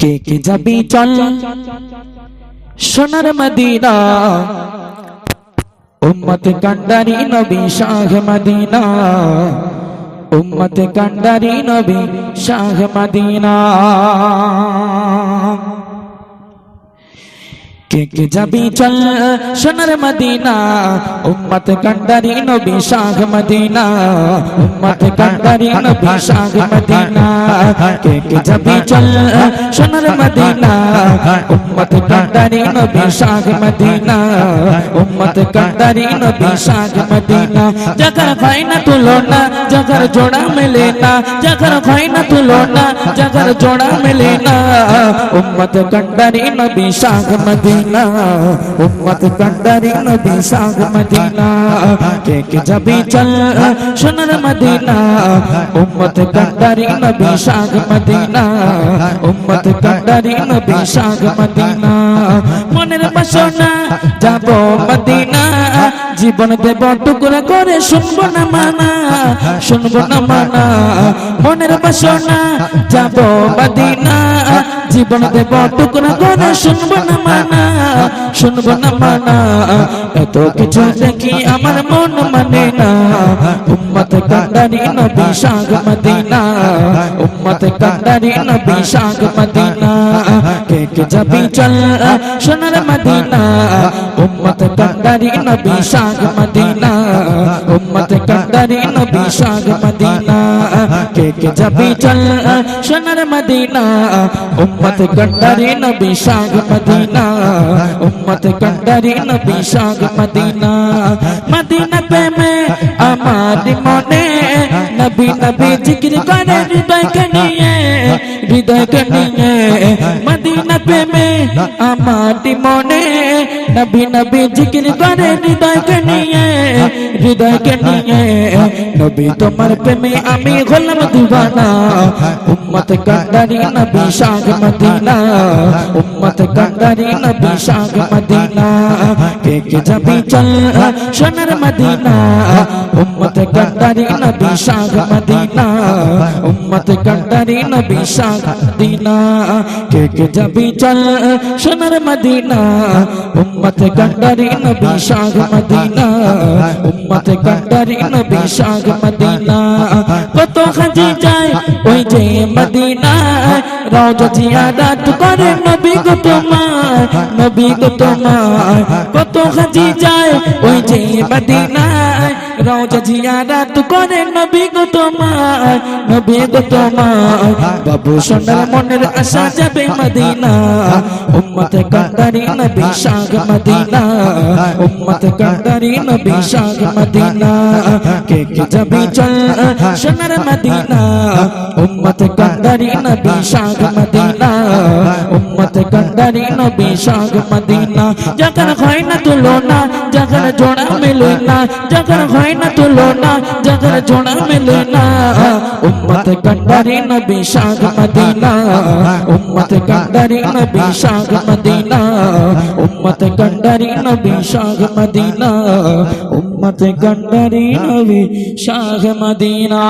কে কে যাবি চল সোনার মদিনা, উম্মত কান্ডারি নবী শাহ মদিনা, উম্মত কান্ডারি নবী শাহ মদিনা। কে কে যাবি চল সোনার মদিনা, উম্মত কান্ডারি নবী শাহ মদিনা, উম্মত কান্ডারি নবী শাহ মদিনা। কে কে যাবি চল সোনার মদিনা, উম্মত কান্ডারি নবী শাহ মদিনা, উম্মত কান্ডারি নবী শাহ মদিনা। জগর ভাই না তুলনা, জগর জোড়া মিলে না, জগর ভাই না তুলনা, জগর জোড়া মিলে না। উম্মত কান্ডারি নবী শাহ মদিনা, উম্মত কান্ডারি নবী শাহ মদিনা। কে কে যাবি চল সোনার মদিনা, উম্মত কান্ডারি নবী শাহ মদিনা, উম্মত কান্ডারি নবী শাহ মদিনা। মনের বাসনা যাব মদিনা, জীবন দেব টুকরা করে, শুনবো না মানা, শুনবো না মানা। মনের বাসনা যাব মদিনা, জীবন দেব টুকরা করে, শুনবো না মানা, শুনবো না মানা। এত কিছু দেখি আমার মন মানে না। উম্মত কান্ডারি নবী শাহ মদিনা, উম্মত কান্ডারি নবী শাহ মদিনা। কে কে যাবি চল সোনার মদিনা, উম্মত কান্ডারি নবী শাহ মদিনা, উম্মত কান্ডারি নবী শাহ মদিনা। কে কে যাবি চল সোনার মদিনা, উম্মত কান্ডারি নবী শাহ মদিনা, উম্মত কান্ডারি নবী শাহ মদিনা। মদিনা প্রেমে আমার মনে নবী নবী জিকির করে, হৃদয়কে নিয়ে, হৃদয়কে নিয়ে। মদিনা প্রেমে আমার মনে নবী নবী জিকির করে, হৃদয়কে নিয়ে, হৃদয়কে নিয়ে। নবী তোমার প্রেমে আমি হলাম দিওয়ানা। উম্মত কান্ডারি নবী শাহ মদিনা, উম্মত কান্ডারি নবী শাহ মদিনা। কে কে যাবি চল সোনার মদিনা, উম্মত কান্ডারি নবী শাহ মদিনা, উম্মত কান্ডারি নবী শাহ মদিনা। কে কে যাবি চল সোনার মদিনা, উম্মত কান্ডারি নবী শাহ মদিনা, উম্মত কান্ডারি নবী শাহ মদিনা। কত হাজি যায় ওই যে মদিনা, রওজা জিয়ারত করে নবী গো তোমার, নবী গো তোমার। কত হাজি যায় ওই যে মদিনা, রওজা জিয়ারত করে নবী গো তোমার, নবী গো তোমার। বাবু সোনার মনের আশা যাবে মদিনা, উম্মত কান্ডারি নবী শাহ মদিনা, উম্মত কান্ডারি নবী শাহ মদিনা। কে কে যাবি চল সোনার মদিনা, উম্মত কান্ডারি নবী শাহ মদিনা, উম্মত কান্ডারি নবী শাহ মদিনা। জগর হয় না তুলনা, জগর জোড়া মিলে না, জগর হয় না তুলনা, জগর জোড়া মিলে না। উম্মত কান্ডারি নবী শাহ মদিনা, উম্মত কান্ডারি নবী শাহ মদিনা, উম্মত কান্ডারি নবী শাহ মদিনা, উম্মত কান্ডারি নবী শাহ মদিনা।